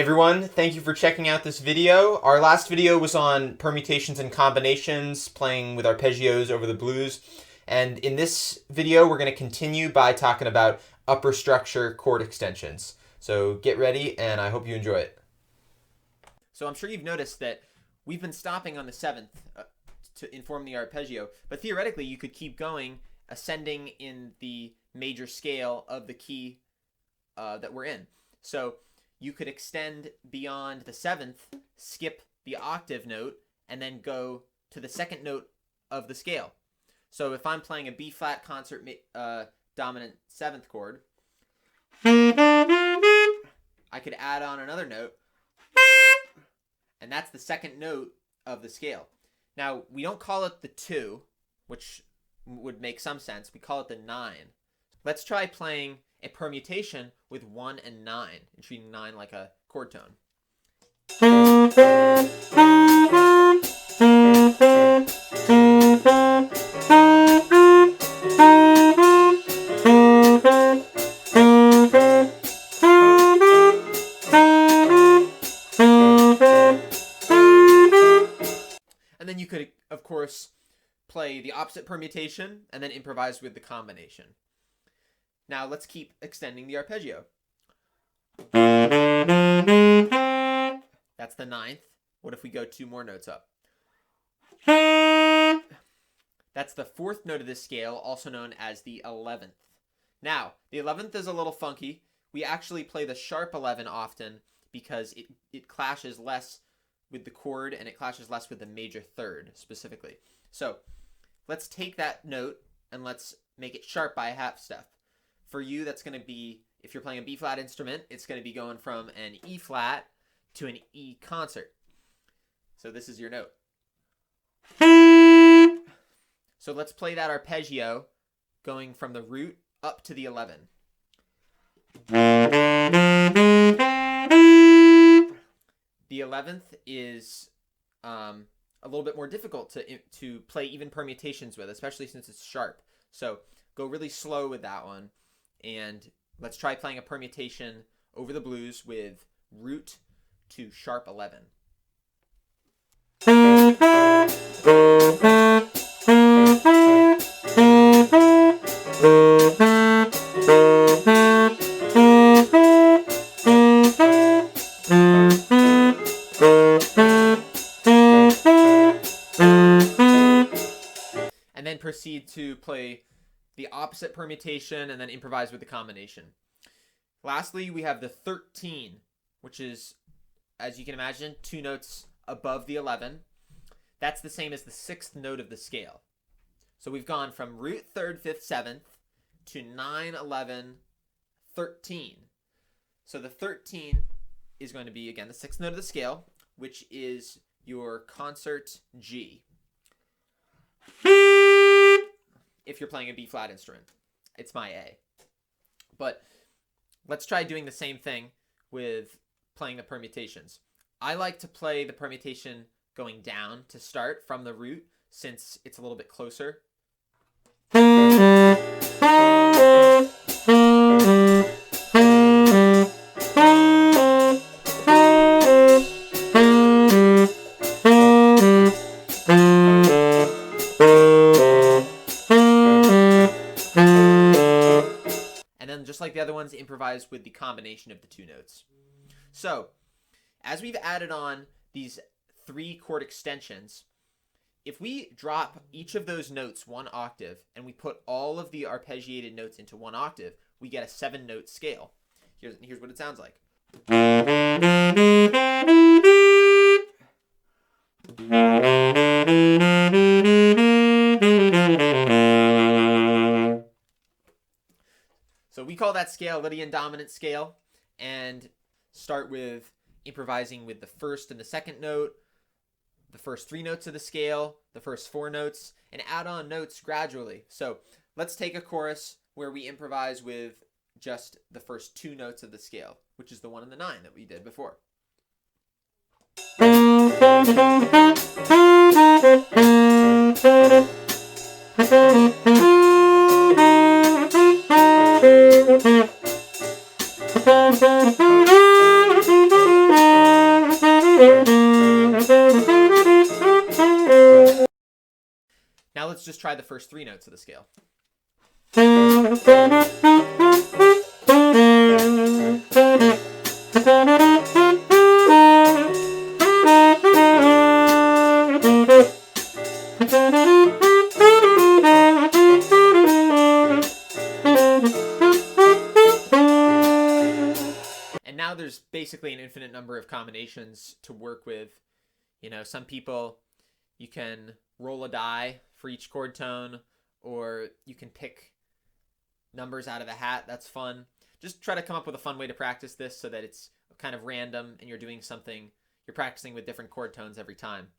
Everyone, thank you for checking out this video. Our last video was on permutations and combinations, playing with arpeggios over the blues. And in this video, we're going to continue by talking about upper structure chord extensions. So get ready, and I hope you enjoy it. So I'm sure you've noticed that we've been stopping on the 7th to inform the arpeggio, but theoretically you could keep going, ascending in the major scale of the key that we're in. So you could extend beyond the 7th, skip the octave note, and then go to the 2nd note of the scale. So if I'm playing a B flat concert dominant 7th chord, I could add on another note, and that's the 2nd note of the scale. Now, we don't call it the 2, which would make some sense. We call it the 9. Let's try playing a permutation with 1 and 9, and treating 9 like a chord tone. And then you could, of course, play the opposite permutation and then improvise with the combination. Now let's keep extending the arpeggio. That's the 9th. What if we go 2 more notes up? That's the 4th note of this scale, also known as the 11th. Now, the 11th is a little funky. We actually play the sharp 11 often because it clashes less with the chord and it clashes less with the major third specifically. So let's take that note and let's make it sharp by a half step. For you, that's going to be, if you're playing a B flat instrument, it's going to be going from an E flat to an E concert. So this is your note. So let's play that arpeggio going from the root up to the 11. The 11th is a little bit more difficult to play even permutations with, especially since it's sharp. So go really slow with that one. And let's try playing a permutation over the blues with root to sharp 11. And then proceed to play the opposite permutation, and then improvise with the combination. Lastly, we have the 13, which is, as you can imagine, 2 notes above the 11. That's the same as the 6th note of the scale. So we've gone from root, 3rd, 5th, 7th to 9, 11, 13. So the 13 is going to be, again, the 6th note of the scale, which is your concert G. If you're playing a B flat instrument, it's my A. But let's try doing the same thing with playing the permutations. I like to play the permutation going down to start from the root, since it's a little bit closer. Just like the other ones, improvise with the combination of the 2 notes. So, as we've added on these 3 chord extensions, if we drop each of those notes 1 octave and we put all of the arpeggiated notes into 1 octave, we get a 7-note scale. Here's what it sounds like. So we call that scale Lydian Dominant scale, and start with improvising with the 1st and the 2nd note, the first 3 notes of the scale, the first 4 notes, and add on notes gradually. So let's take a chorus where we improvise with just the first 2 notes of the scale, which is the 1 and the 9 that we did before. Now let's just try the first three notes of the scale. And now there's basically an infinite number of combinations to work with. You know, some people, you can roll a die for each chord tone, or you can pick numbers out of a hat. That's fun. Just try to come up with a fun way to practice this so that it's kind of random and you're doing something, you're practicing with different chord tones every time.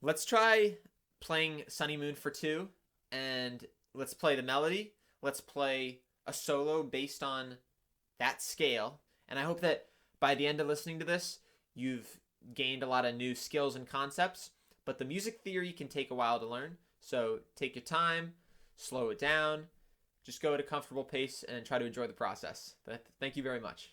Let's try playing Sunny Moon for 2, and let's play the melody. Let's play a solo based on that scale. And I hope that by the end of listening to this, you've gained a lot of new skills and concepts, but the music theory can take a while to learn. So take your time, slow it down, just go at a comfortable pace and try to enjoy the process. Thank you very much.